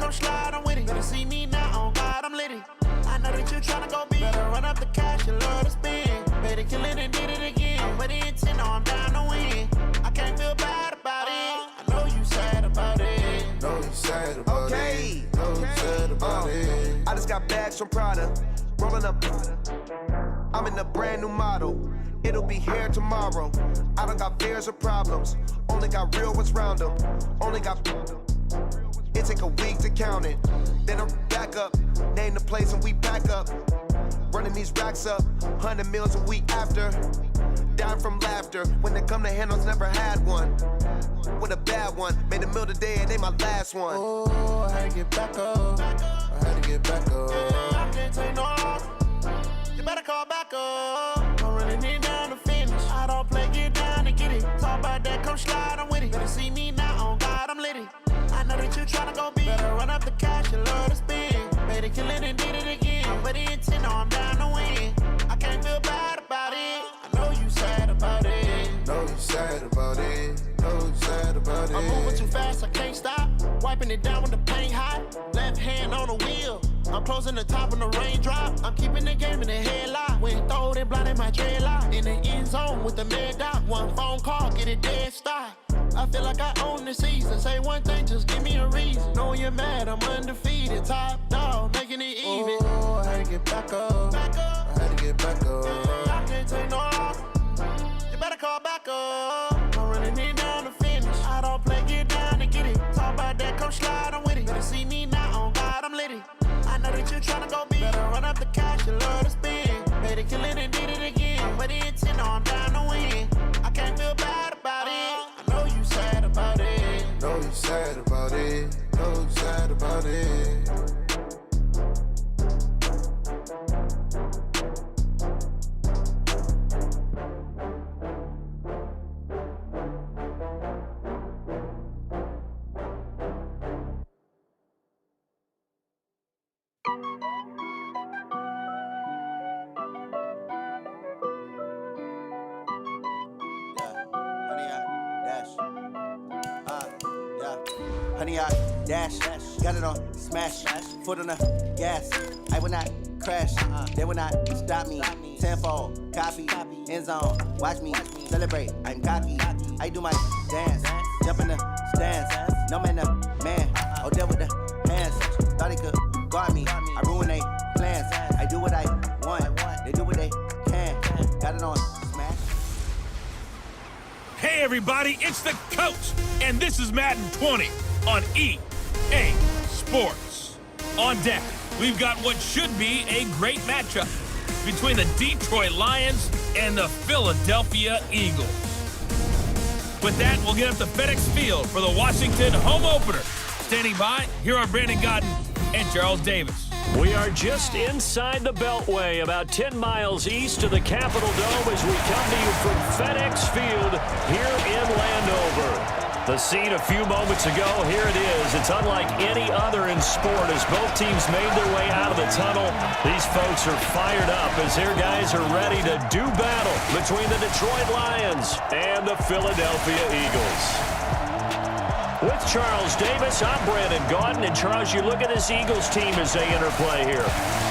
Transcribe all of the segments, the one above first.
come slide, I'm with it. Better see me now, on God, I'm litty. I know that you tryna go big. Better run up the cash, you love to spend. Better kill it and did it again. But the intent, no, I'm down to win. I can't feel bad about it. I know you sad about it. Know you sad about it. Know you sad about it. I just got bags from Prada. Rolling up. I'm in a brand new model. It'll be here tomorrow. I don't got fears or problems. Only got real ones round them. Only got. It take a week to count it. Then I'm back up. Name the place and we back up. Running these racks up. 100 meals a week after. Dying from laughter. When they come to handles, never had one. With a bad one. Made a meal today and they my last one. Oh, I had to get back up. I had to get back up. I can't take no loss. You better call back up. I'm running it down to finish. I don't play, get down and get it. Talk about that, come slide, I'm with it. Better see me now, on God, I'm litty. I know that you tryna go big. Better run up the cash, you love to spend. Better kill it and did it again. But the intent, no, I'm down to win. I can't feel bad about it. I know you sad about it. Know you sad about it. Know you sad about it. I'm moving too fast, I can't stop. Wiping it down with the paint hot. Left hand on the wheel. I'm closing the top when the raindrop. I'm keeping the game in the headlock. When throwed and blinded my dreadlock. In the end zone with the mad dot. One phone call, get it dead stop. I feel like I own the season. Say one thing, just give me a reason. Knowing you're mad, I'm undefeated. Top dog, making it even. Oh, I had to get back up. Back up. I had to get back up. I can't take no loss. You better call back up. I'm running it down to finish. I don't play, get down and get it. Talk about that, come slide, I'm with it. Better see me now, on God, I'm litty. I know that you tryna go big. Better run up the cash, you love to spend. Better kill it and did it again. But the intent, no, I'm down to win. I can't feel bad about it. I know you sad about it. Know you sad about it. Know you sad about it. Honey, I dash, got it on smash, foot on the gas. I will not crash, they will not stop me. Tenfold, copy, end zone, watch me celebrate. I'm cocky, I do my dance, jump in the stands. No man, the man, oh, there with the hands. Thought he could guard me, I ruin they plans. I do what I want, they do what they can. Got it on smash. Hey everybody, it's the coach, and this is Madden 20 on EA Sports. On deck, we've got what should be a great matchup between the Detroit Lions and the Philadelphia Eagles. With that, we'll get up to FedEx Field for the Washington home opener. Standing by, here are Brandon Godden and Charles Davis. We are just inside the Beltway, about 10 miles east of the Capitol Dome as we come to you from FedEx Field here in Landover. The scene a few moments ago, here it is. It's unlike any other in sport as both teams made their way out of the tunnel. These folks are fired up as their guys are ready to do battle between the Detroit Lions and the Philadelphia Eagles. With Charles Davis, I'm Brandon Gaudin. And Charles, you look at this Eagles team as they interplay here.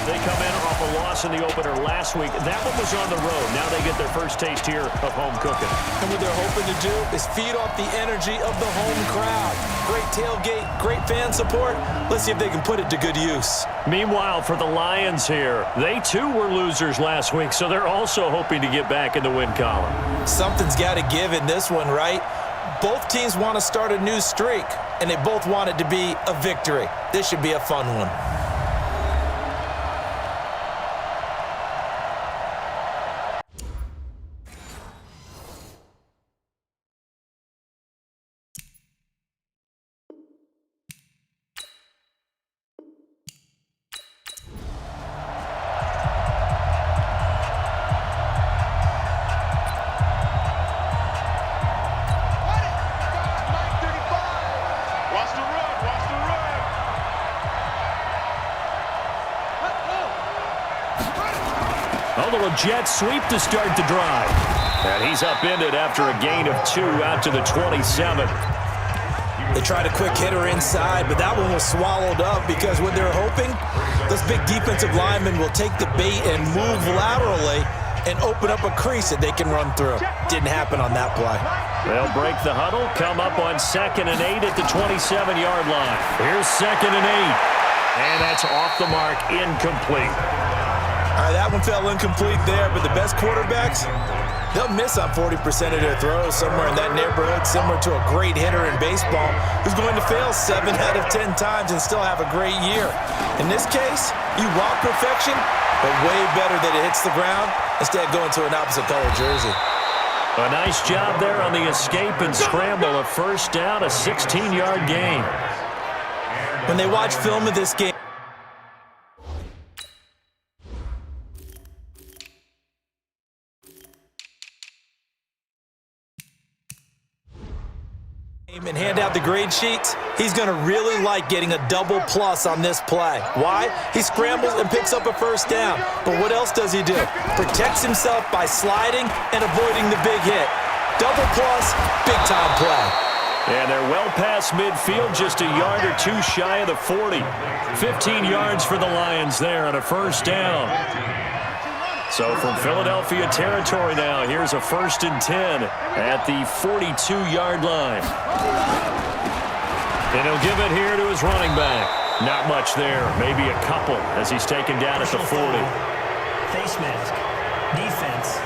They come in off a loss in the opener last week. That one was on the road. Now they get their first taste here of home cooking. And what they're hoping to do is feed off the energy of the home crowd. Great tailgate, great fan support. Let's see if they can put it to good use. Meanwhile, for the Lions here, they too were losers last week, so they're also hoping to get back in the win column. Something's got to give in this one, right? Both teams want to start a new streak, and they both want it to be a victory. This should be a fun one. Jet sweep to start the drive. And he's upended after a gain of 2 out to the 27. They tried a quick hitter inside, but that one was swallowed up because what they're hoping, those big defensive linemen will take the bait and move laterally and open up a crease that they can run through. Didn't happen on that play. They'll break the huddle, come up on 2nd and 8 at the 27-yard line. Here's 2nd and 8. And that's off the mark, incomplete. All right, that one fell incomplete there, but the best quarterbacks, they'll miss on 40% of their throws, somewhere in that neighborhood, similar to a great hitter in baseball who's going to fail 7 out of 10 times and still have a great year. In this case, you want perfection, but way better that it hits the ground instead of going to an opposite color jersey. A nice job there on the escape and scramble. A first down, a 16-yard gain. When they watch film of this game, and hand out the grade sheets, he's going to really like getting a double plus on this play. Why? He scrambles and picks up a first down. But what else does he do? Protects himself by sliding and avoiding the big hit. Double plus, big-time play. And they're well past midfield, just a yard or two shy of the 40. 15 yards for the Lions there on a first down. So from Philadelphia territory now, here's a 1st and 10 at the 42-yard line. And he'll give it here to his running back. Not much there, maybe a couple as he's taken down at the 40. Face mask, defense.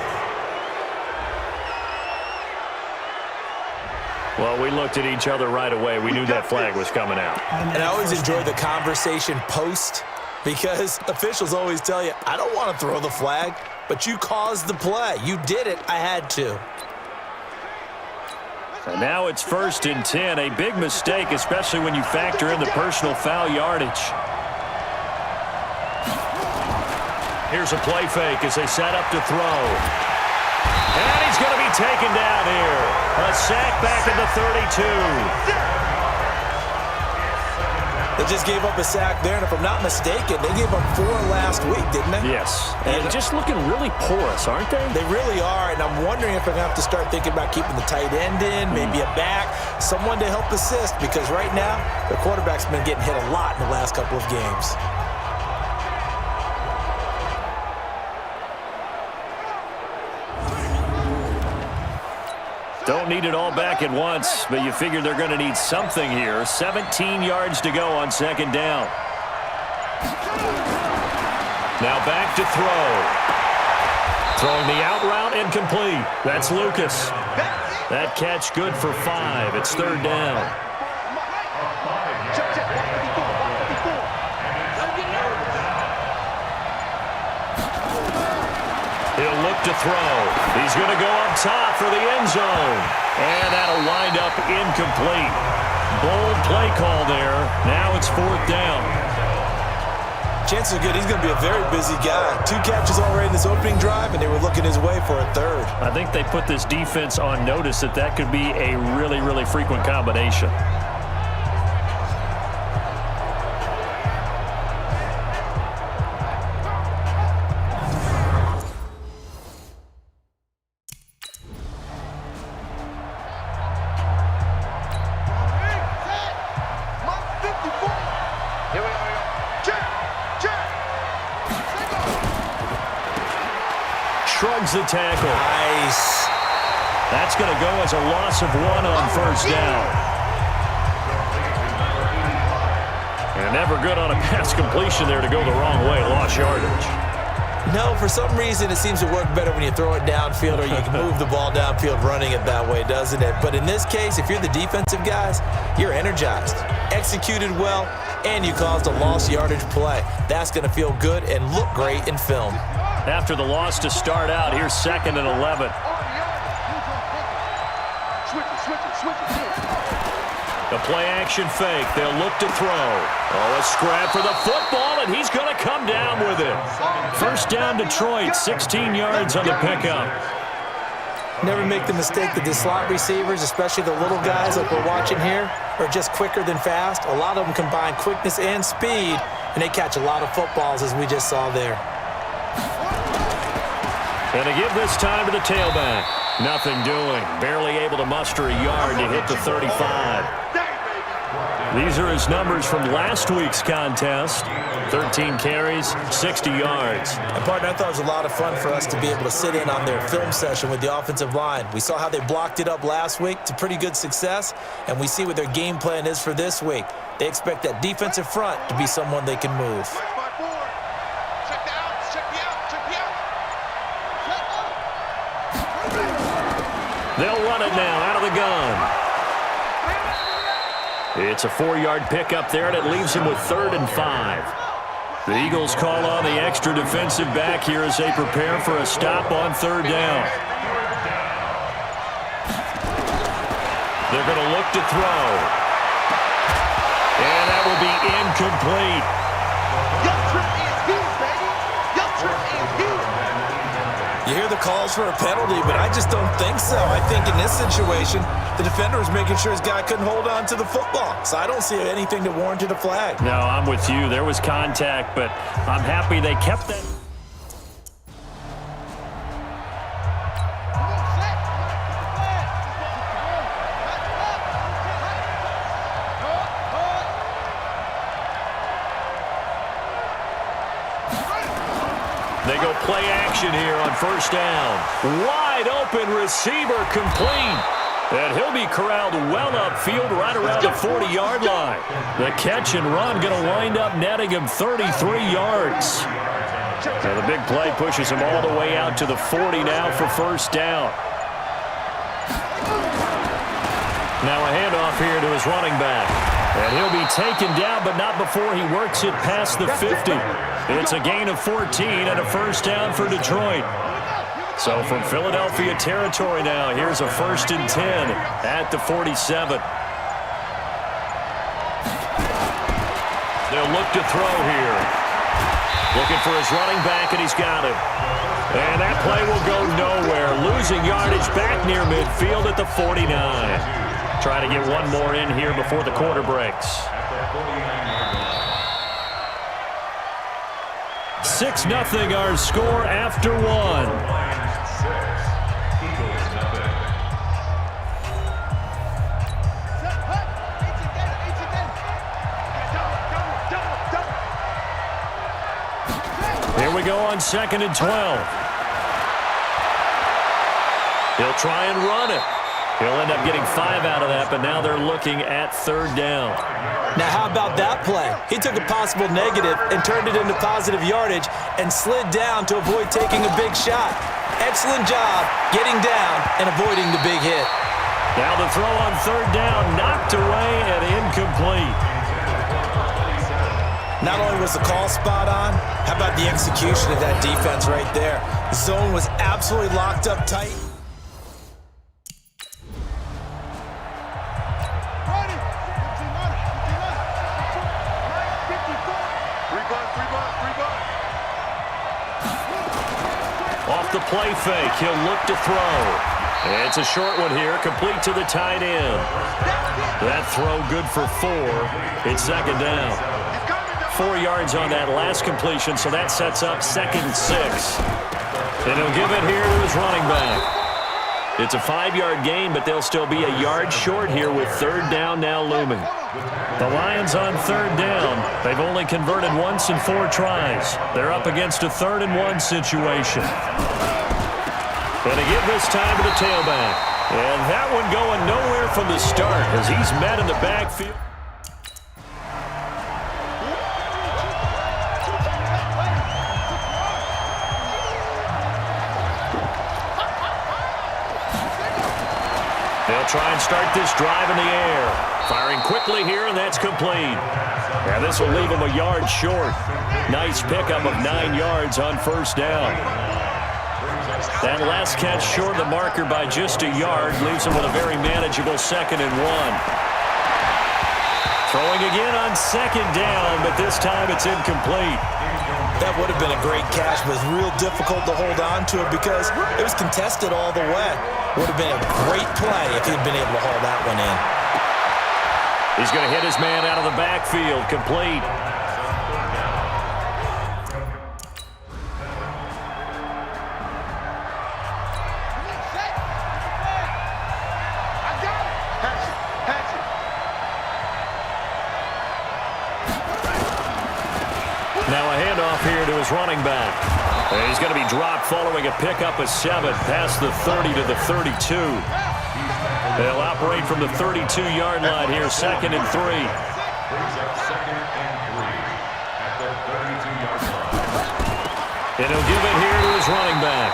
Well, we looked at each other right away. We knew that flag was coming out. And I always enjoy the conversation post, because officials always tell you, I don't want to throw the flag, but you caused the play. You did it. I had to. And now it's 1st and 10. A big mistake, especially when you factor in the personal foul yardage. Here's a play fake as they set up to throw. And he's going to be taken down here. A sack back at the 32. They just gave up a sack there, and if I'm not mistaken, they gave up 4 last week, didn't they? Yes, and just looking really porous, aren't they? They really are, and I'm wondering if I'm going to have to start thinking about keeping the tight end in, maybe a back, someone to help assist, because right now, the quarterback's been getting hit a lot in the last couple of games. Don't need it all back at once, but you figure they're going to need something here. 17 yards to go on 2nd down. Now back to throw. Throwing the out route, incomplete. That's Lucas. That catch good for 5. It's 3rd down. He'll look to throw. He's going to go up top for the end zone. And that'll wind up incomplete. Bold play call there. Now it's 4th down. Chances are good he's going to be a very busy guy. 2 catches already in this opening drive, and they were looking his way for a 3rd. I think they put this defense on notice that could be a really, really frequent combination. Shrugs the tackle. Nice. That's going to go as a loss of 1 on 1st down. And never good on a pass completion there to go the wrong way. Lost yardage. No, for some reason, it seems to work better when you throw it downfield or you can move the ball downfield running it that way, doesn't it? But in this case, if you're the defensive guys, you're energized, executed well, and you caused a lost yardage play. That's going to feel good and look great in film. After the loss to start out, here's 2nd and 11. The play-action fake. They'll look to throw. Oh, a scrap for the football, and he's going to come down with it. 1st down, Detroit, 16 yards on the pickup. Never make the mistake that the slot receivers, especially the little guys like we're watching here, are just quicker than fast. A lot of them combine quickness and speed, and they catch a lot of footballs, as we just saw there. And to give this time to the tailback. Nothing doing. Barely able to muster a yard to hit the 35. These are his numbers from last week's contest. 13 carries, 60 yards. And, partner, I thought it was a lot of fun for us to be able to sit in on their film session with the offensive line. We saw how they blocked it up last week to pretty good success, and we see what their game plan is for this week. They expect that defensive front to be someone they can move. They'll run it now out of the gun. It's a 4-yard pickup there, and it leaves him with 3rd and 5. The Eagles call on the extra defensive back here as they prepare for a stop on 3rd down. They're going to look to throw. And that will be incomplete. You hear the calls for a penalty, but I just don't think so. I think in this situation, the defender was making sure his guy couldn't hold on to the football. So I don't see anything that warranted a flag. No, I'm with you. There was contact, but I'm happy they kept that. They go play action here on 1st down. Wide open receiver complete. And he'll be corralled well upfield right around the 40-yard line. The catch and run going to wind up netting him 33 yards. So the big play pushes him all the way out to the 40 now for 1st down. Now a handoff here to his running back. And he'll be taken down, but not before he works it past the 50. It's a gain of 14 and a 1st down for Detroit. So from Philadelphia territory now, here's a 1st and 10 at the 47. They'll look to throw here. Looking for his running back, and he's got it. And that play will go nowhere. Losing yardage back near midfield at the 49. Try to get one more in here before the quarter breaks. 6-0 our score after 1. Here we go on 2nd and 12. He'll try and run it. He'll end up getting 5 out of that, but now they're looking at 3rd down. Now, how about that play? He took a possible negative and turned it into positive yardage and slid down to avoid taking a big shot. Excellent job getting down and avoiding the big hit. Now the throw on 3rd down, knocked away and incomplete. Not only was the call spot on, how about the execution of that defense right there? The zone was absolutely locked up tight. Off the play fake, he'll look to throw. It's a short one here, complete to the tight end. That throw good for 4. It's 2nd down. 4 yards on that last completion, so that sets up 2nd and 6. And he'll give it here to his running back. It's a 5-yard gain, but they'll still be a yard short here with 3rd down now looming. The Lions on 3rd down. They've only converted once in 4 tries. They're up against a 3rd and 1 situation. And they give this time to the tailback. And that one going nowhere from the start as he's met in the backfield. They'll try and start this drive in the air. Firing quickly here, and that's complete. And this will leave him a yard short. Nice pickup of 9 yards on 1st down. That last catch short of the marker by just a yard leaves him with a very manageable 2nd and 1. Throwing again on 2nd down, but this time it's incomplete. That would have been a great catch, but it's real difficult to hold on to it because it was contested all the way. Would have been a great play if he'd been able to haul that one in. He's going to hit his man out of the backfield, complete. off here to his running back. And he's going to be dropped following a pickup of 7 past the 30 to the 32. They'll operate from the 32-yard line here, 2nd and 3. And he'll give it here to his running back.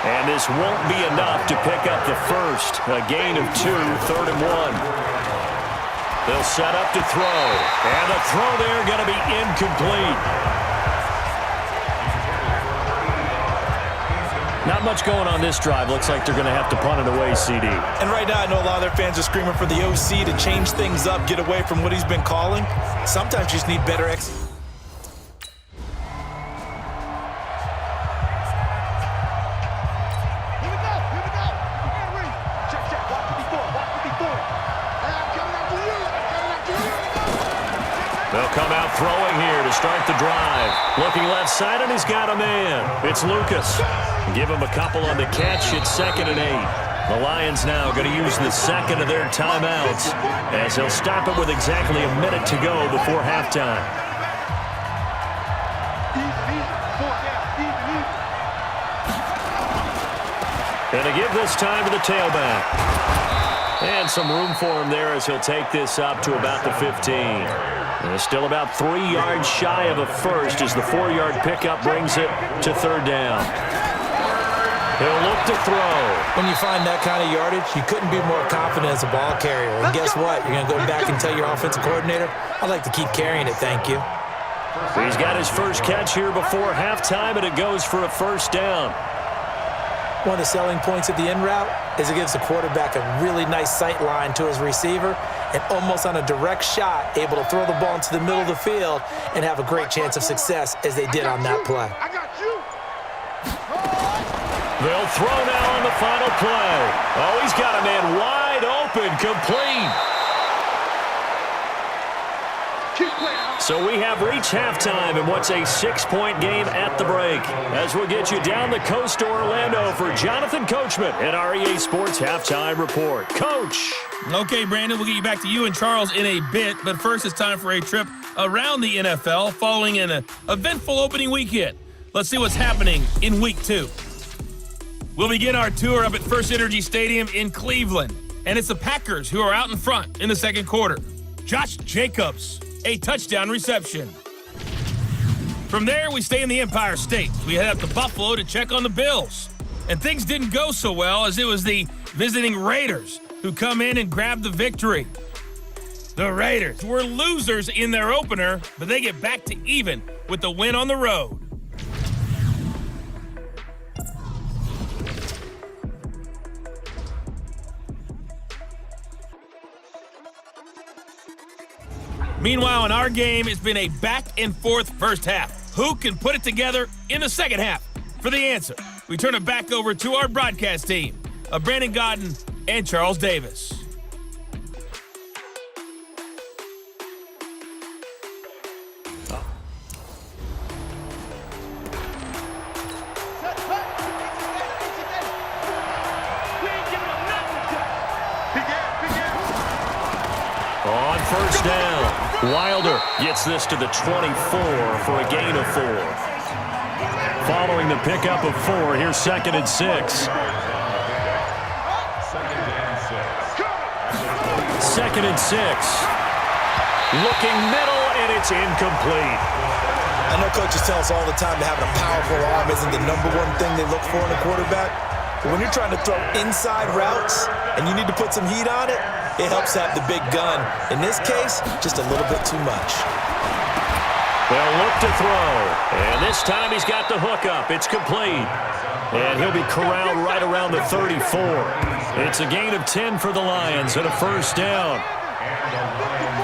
And this won't be enough to pick up the first. A gain of 2, 3rd and 1. They'll set up to throw. And the throw there going to be incomplete. Not much going on this drive. Looks like they're going to have to punt it away, CD. And right now, I know a lot of their fans are screaming for the OC to change things up, get away from what he's been calling. Sometimes you just need better execution. They'll come out throwing here to start the drive. Looking left side, and he's got a man. It's Lucas. Give him a couple on the catch. It's 2nd and 8. The Lions now going to use the second of their timeouts as they'll stop it with exactly a minute to go before halftime. And to give this time to the tailback. And some room for him there as he'll take this up to about the 15. And it's still about 3 yards shy of a first as the 4-yard pickup brings it to 3rd down. He'll look to throw. When you find that kind of yardage, you couldn't be more confident as a ball carrier. And guess what? You're going to go back and tell your offensive coordinator, I'd like to keep carrying it, thank you. He's got his first catch here before halftime, and it goes for a 1st down. One of the selling points of the in route is it gives the quarterback a really nice sight line to his receiver and almost on a direct shot able to throw the ball into the middle of the field and have a great chance of success as they did on that play. They'll throw now on the final play. Oh, he's got a man wide open, complete. So we have reached halftime in what's a 6-point game at the break. As we'll get you down the coast to Orlando for Jonathan Coachman at our EA Sports Halftime Report. Coach. Okay, Brandon, we'll get you back to you and Charles in a bit. But first, it's time for a trip around the NFL following an eventful opening weekend. Let's see what's happening in Week 2. We'll begin our tour up at First Energy Stadium in Cleveland. And it's the Packers who are out in front in the second quarter. Josh Jacobs, a touchdown reception. From there, we stay in the Empire State. We head up to Buffalo to check on the Bills. And things didn't go so well as it was the visiting Raiders who come in and grab the victory. The Raiders were losers in their opener, but they get back to even with the win on the road. Meanwhile, in our game, it's been a back-and-forth first half. Who can put it together in the second half? For the answer, we turn it back over to our broadcast team of Brandon Godden and Charles Davis. On first down, Wilder gets this to the 24 for a gain of 4. Following the pickup of 4, here's 2nd and 6. 2nd and 6. Looking middle, and it's incomplete. I know coaches tell us all the time that having a powerful arm isn't the #1 thing they look for in a quarterback. But when you're trying to throw inside routes and you need to put some heat on it, it helps have the big gun. In this case, just a little bit too much. They'll look to throw. And this time he's got the hook up. It's complete. And he'll be corralled right around the 34. It's a gain of 10 for the Lions and a first down.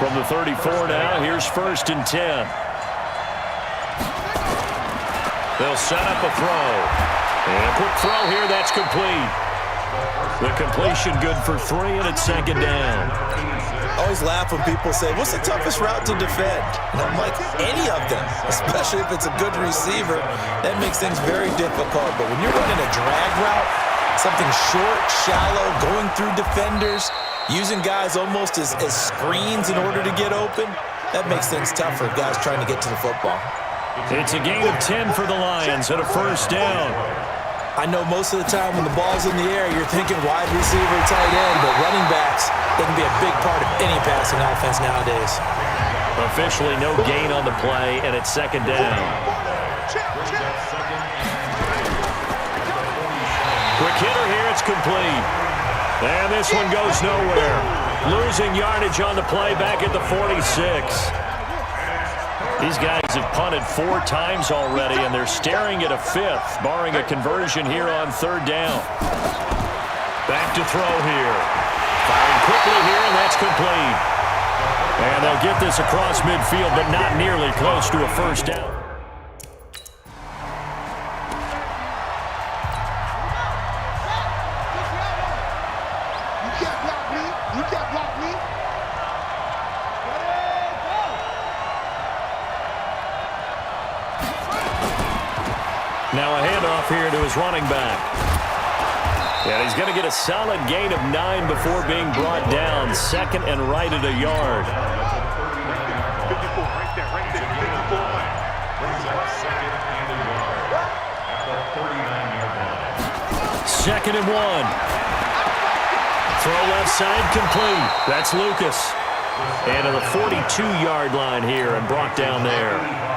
From the 34 now, here's 1st and 10. They'll set up a throw. And a quick throw here, that's complete. The completion good for 3, and it's 2nd down. I always laugh when people say, what's the toughest route to defend? And I'm like, any of them, especially if it's a good receiver. That makes things very difficult. But when you're running a drag route, something short, shallow, going through defenders, using guys almost as screens in order to get open, that makes things tough for guys trying to get to the football. It's a gain of 10 for the Lions and a first down. I know most of the time when the ball's in the air, you're thinking wide receiver, tight end, but running backs, they can be a big part of any passing offense nowadays. Officially no gain on the play, and it's second down. Quick hitter here, it's complete. And this one goes nowhere. Losing yardage on the play back at the 46. These guys have punted 4 times already, and they're staring at a 5th, barring a conversion here on third down. Back to throw here. Firing quickly here, and that's complete. And they'll get this across midfield, but not nearly close to a first down. Now a handoff here to his running back. And he's going to get a solid gain of 9 before being brought down. Second and right at a yard. Second and 1. Throw left side complete. That's Lucas. And to the 42-yard line here and brought down there.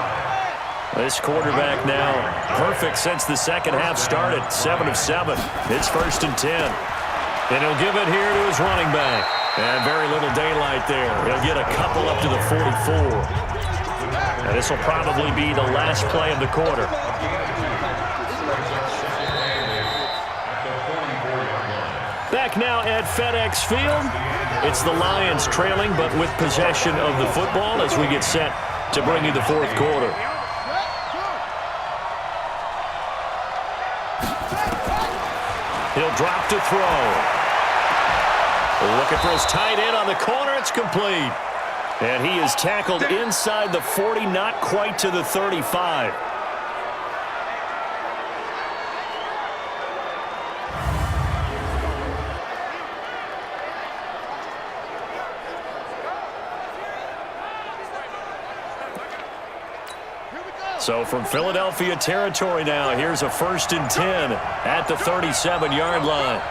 This quarterback now perfect since the second half started. 7 of 7. It's first and 10. And he'll give it here to his running back. And very little daylight there. He'll get a couple up to the 44. And this will probably be the last play of the quarter. Back now at FedEx Field. It's the Lions trailing, but with possession of the football as we get set to bring you the fourth quarter. He'll drop to throw. Looking for his tight end on the corner. It's complete. And he is tackled inside the 40, not quite to the 35. So from Philadelphia territory now, here's a first and 10 at the 37-yard line.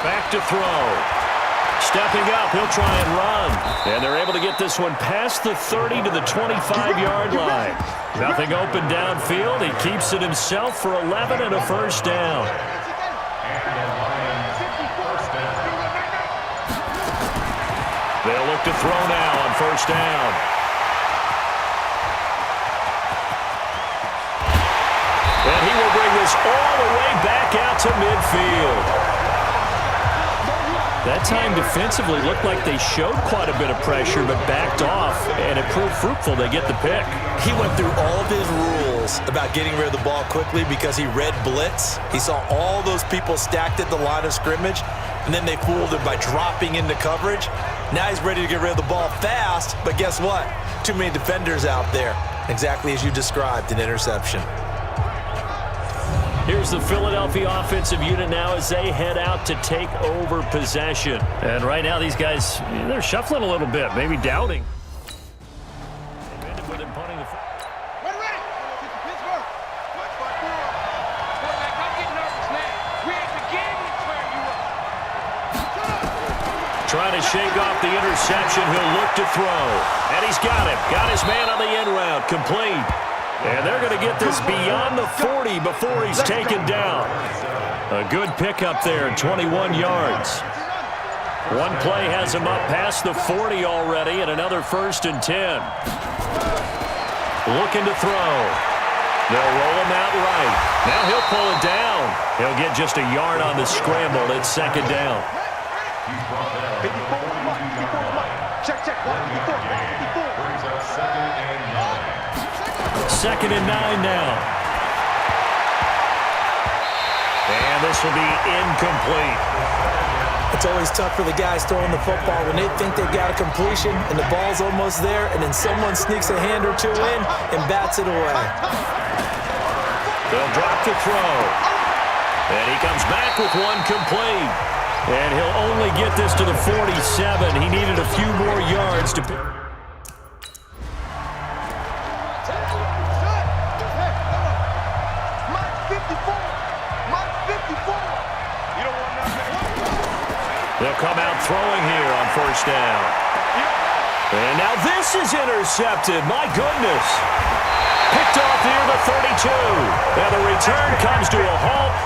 Back to throw. Stepping up, he'll try and run. And they're able to get this one past the 30 to the 25-yard line. Nothing open downfield. He keeps it himself for 11 and a first down. They'll look to throw now on first down. And he will bring this all the way back out to midfield. That time defensively looked like they showed quite a bit of pressure but backed off, and it proved fruitful. They get the pick. He went through all of his rules about getting rid of the ball quickly because he read blitz. He saw all those people stacked at the line of scrimmage, and then they fooled him by dropping into coverage. Now he's ready to get rid of the ball fast, but guess what? Too many defenders out there. Exactly as you described, an interception. Here's the Philadelphia offensive unit now as they head out to take over possession. And right now these guys, they're shuffling a little bit, maybe doubting. They've ended with him punting the Ready. Pittsburgh. Quarterback, don't get nervous, man. We at the game to turn you up. Trying to shake off the interception. He'll look to throw. And he's got it. Got his man on the end route. Complete. And they're going to get this beyond the 40 before he's taken down. A good pickup there, 21 yards. One play has him up past the 40 already, and another first and 10. Looking to throw. They'll roll him out right. Now he'll pull it down. He'll get just a yard on the scramble. It's second down. Second and 9 now. And this will be incomplete. It's always tough for the guys throwing the football when they think they got a completion and the ball's almost there, and then someone sneaks a hand or two in and bats it away. They'll drop the throw. And he comes back with one complete. And he'll only get this to the 47. He needed a few more yards to pick. They'll come out throwing here on first down. And now this is intercepted. My goodness. Picked off near the 32. And the return comes to a halt.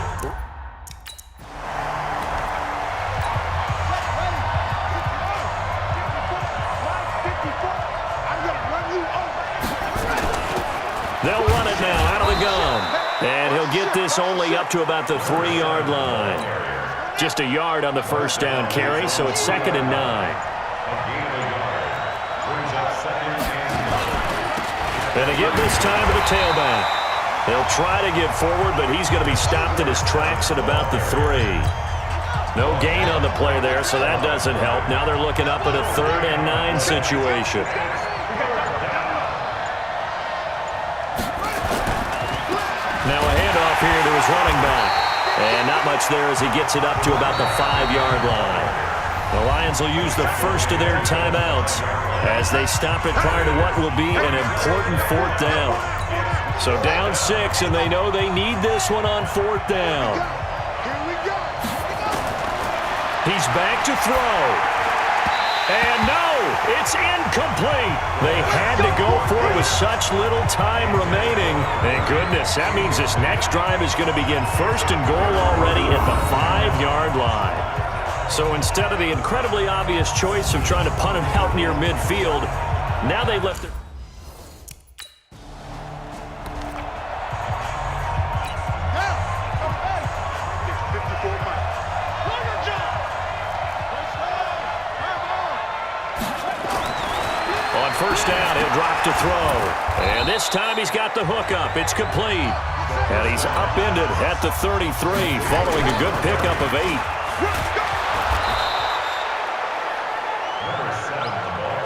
They'll run it now out of the gun. And he'll get this only up to about the 3-yard line. Just a yard on the first down carry, so it's 2nd and 9. And they give this time to the tailback. They'll try to get forward, but he's going to be stopped in his tracks at about the 3. No gain on the play there, so that doesn't help. Now they're looking up at a 3rd and 9 situation. Now a handoff here to his running back. And not much there as he gets it up to about the 5-yard line. The Lions will use the first of their timeouts as they stop it prior to what will be an important 4th down. So down 6, and they know they need this one on 4th down. He's back to throw. And no, it's incomplete. They had to go for it with such little time remaining. Thank goodness, that means this next drive is going to begin 1st and goal already at the 5-yard line. So instead of the incredibly obvious choice of trying to punt him out near midfield, now they left it. First down, he'll drop to throw. And this time he's got the hook up. It's complete. And he's upended at the 33 following a good pickup of 8.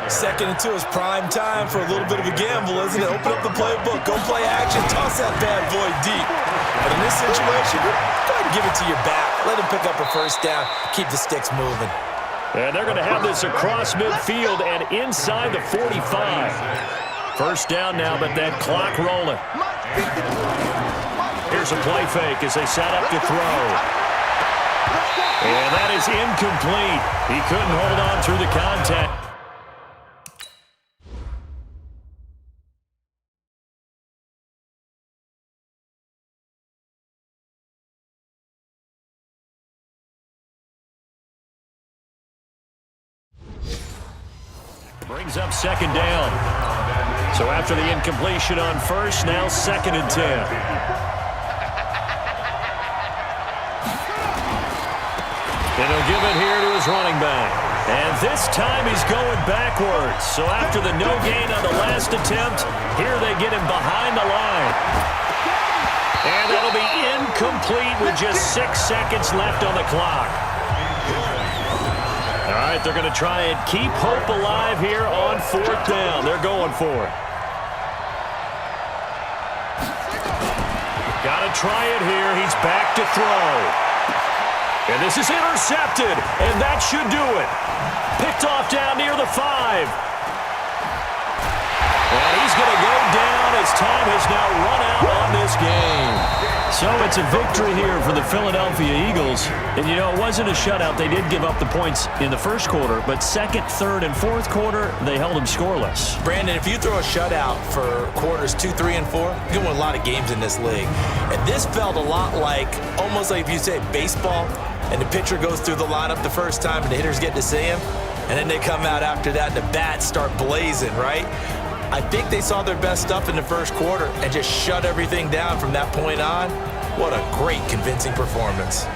2nd and 2 is prime time for a little bit of a gamble, isn't it? Open up the playbook, go play action, toss that bad boy deep. But in this situation, go ahead and give it to your back. Let him pick up a first down, keep the sticks moving. And they're going to have this across midfield and inside the 45. First down now, but that clock rolling. Here's a play fake as they set up to throw. And that is incomplete. He couldn't hold on through the contact. Brings up 2nd down. So after the incompletion on first, now 2nd and 10. And he'll give it here to his running back. And this time he's going backwards. So after the no gain on the last attempt, here they get him behind the line. And that'll be incomplete with just 6 seconds left on the clock. All right, they're going to try and keep hope alive here on 4th down. They're going for it. Got to try it here. He's back to throw. And this is intercepted, and that should do it. Picked off down near the 5. And he's going to go down as time has now run out on this game. So it's a victory here for the Philadelphia Eagles. And, you know, it wasn't a shutout. They did give up the points in the first quarter, but 2nd, 3rd, and 4th quarter, they held them scoreless. Brandon, if you throw a shutout for quarters 2, 3, and 4, you can win a lot of games in this league. And this felt a lot like, almost like if you say baseball, and the pitcher goes through the lineup the first time and the hitters get to see him, and then they come out after that and the bats start blazing, right? I think they saw their best stuff in the first quarter and just shut everything down from that point on. What a great, convincing performance.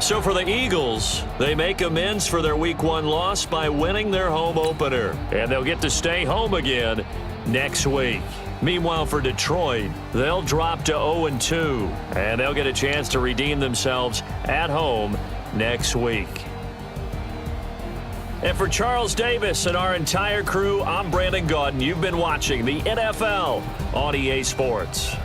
So for the Eagles, they make amends for their Week 1 loss by winning their home opener. And they'll get to stay home again next week. Meanwhile, for Detroit, they'll drop to 0-2, and they'll get a chance to redeem themselves at home next week. And for Charles Davis and our entire crew, I'm Brandon Gaudin. You've been watching the NFL on EA Sports.